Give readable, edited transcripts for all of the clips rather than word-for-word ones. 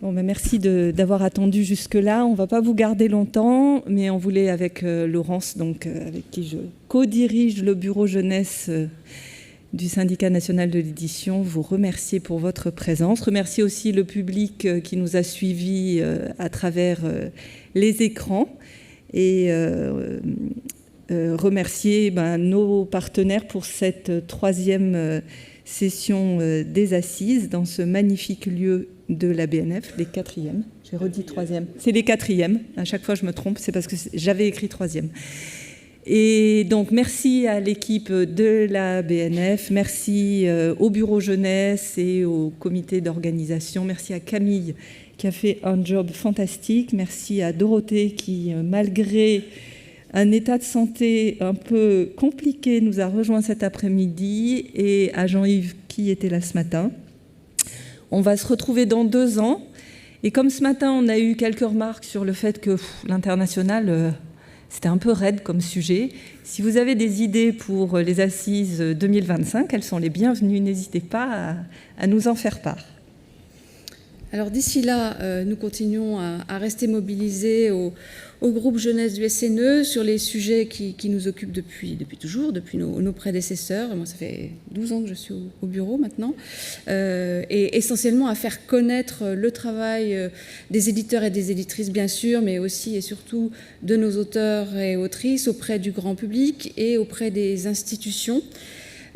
Bon, ben merci d'avoir attendu jusque-là. On ne va pas vous garder longtemps, mais on voulait, avec Laurence, donc, avec qui je co-dirige le bureau jeunesse du syndicat national de l'édition, vous remercier pour votre présence. Remercier aussi le public qui nous a suivis à travers les écrans. Et remercier nos partenaires pour cette troisième session des Assises dans ce magnifique lieu de la BNF, les quatrièmes. J'ai redit troisième. C'est les quatrièmes. À chaque fois, je me trompe. C'est parce que j'avais écrit troisième. Et donc, merci à l'équipe de la BNF. Merci au bureau jeunesse et au comité d'organisation. Merci à Camille qui a fait un job fantastique. Merci à Dorothée qui, malgré un état de santé un peu compliqué, nous a rejoint cet après-midi, et à Jean-Yves qui était là ce matin. On va se retrouver dans 2 ans. Et comme ce matin, on a eu quelques remarques sur le fait que l'international, c'était un peu raide comme sujet. Si vous avez des idées pour les Assises 2025, elles sont les bienvenues. N'hésitez pas à nous en faire part. Alors d'ici là, nous continuons à rester mobilisés au groupe jeunesse du SNE sur les sujets qui nous occupent depuis toujours, depuis nos prédécesseurs. Moi, ça fait 12 ans que je suis au bureau maintenant. Et essentiellement à faire connaître le travail des éditeurs et des éditrices, bien sûr, mais aussi et surtout de nos auteurs et autrices auprès du grand public et auprès des institutions.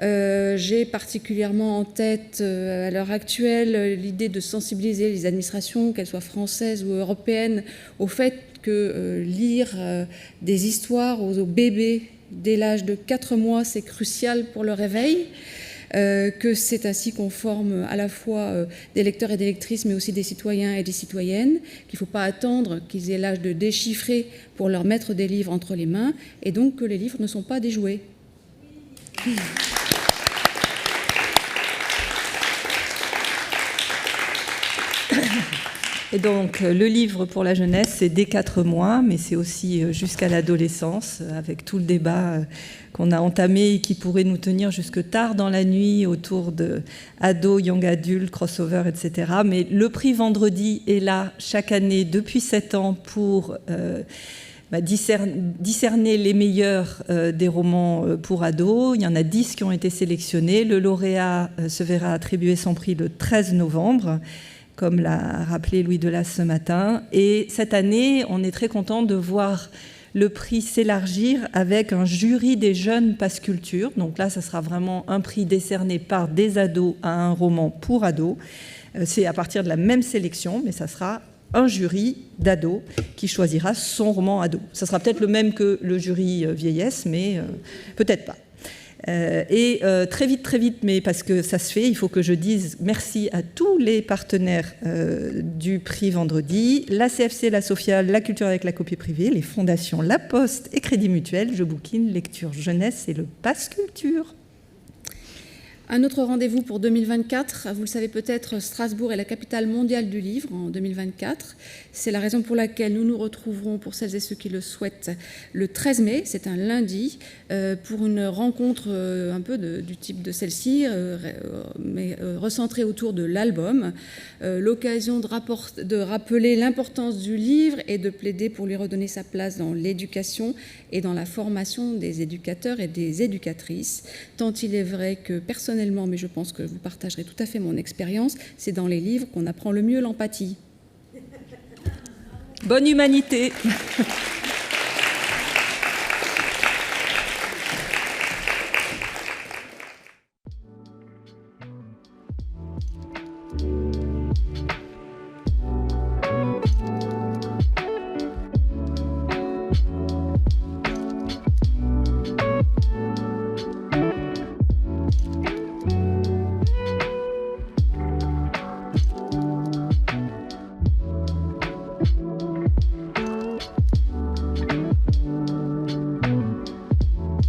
J'ai particulièrement en tête, à l'heure actuelle, l'idée de sensibiliser les administrations, qu'elles soient françaises ou européennes, au fait que lire des histoires aux bébés dès l'âge de 4 mois, c'est crucial pour le réveil, que c'est ainsi qu'on forme à la fois des lecteurs et des lectrices, mais aussi des citoyens et des citoyennes, qu'il ne faut pas attendre qu'ils aient l'âge de déchiffrer pour leur mettre des livres entre les mains, et donc que les livres ne sont pas des jouets. Et donc, le livre pour la jeunesse, c'est dès 4 mois, mais c'est aussi jusqu'à l'adolescence, avec tout le débat qu'on a entamé et qui pourrait nous tenir jusque tard dans la nuit autour de ados, young adultes, crossover, etc. Mais le prix Vendredi est là chaque année depuis 7 ans pour discerner les meilleurs des romans pour ados. Il y en a 10 qui ont été sélectionnés. Le lauréat se verra attribuer son prix le 13 novembre. Comme l'a rappelé Louis Delas ce matin. Et cette année, on est très content de voir le prix s'élargir avec un jury des jeunes Pass Culture. Donc là, ça sera vraiment un prix décerné par des ados à un roman pour ados. C'est à partir de la même sélection, mais ça sera un jury d'ados qui choisira son roman ado. Ça sera peut-être le même que le jury vieillesse, mais peut-être pas. Très vite, mais parce que ça se fait, il faut que je dise merci à tous les partenaires du prix Vendredi, la CFC, la Sophia, la Culture avec la copie privée, les fondations La Poste et Crédit Mutuel, Je Bouquine, Lecture Jeunesse et le Pass Culture. Un autre rendez-vous pour 2024, vous le savez peut-être, Strasbourg est la capitale mondiale du livre en 2024. C'est la raison pour laquelle nous nous retrouverons, pour celles et ceux qui le souhaitent, le 13 mai, c'est un lundi, pour une rencontre un peu du type de celle-ci, mais recentrée autour de l'album. L'occasion de rappeler l'importance du livre et de plaider pour lui redonner sa place dans l'éducation et dans la formation des éducateurs et des éducatrices, tant il est vrai que personnellement, mais je pense que vous partagerez tout à fait mon expérience, c'est dans les livres qu'on apprend le mieux l'empathie. Bonne humanité.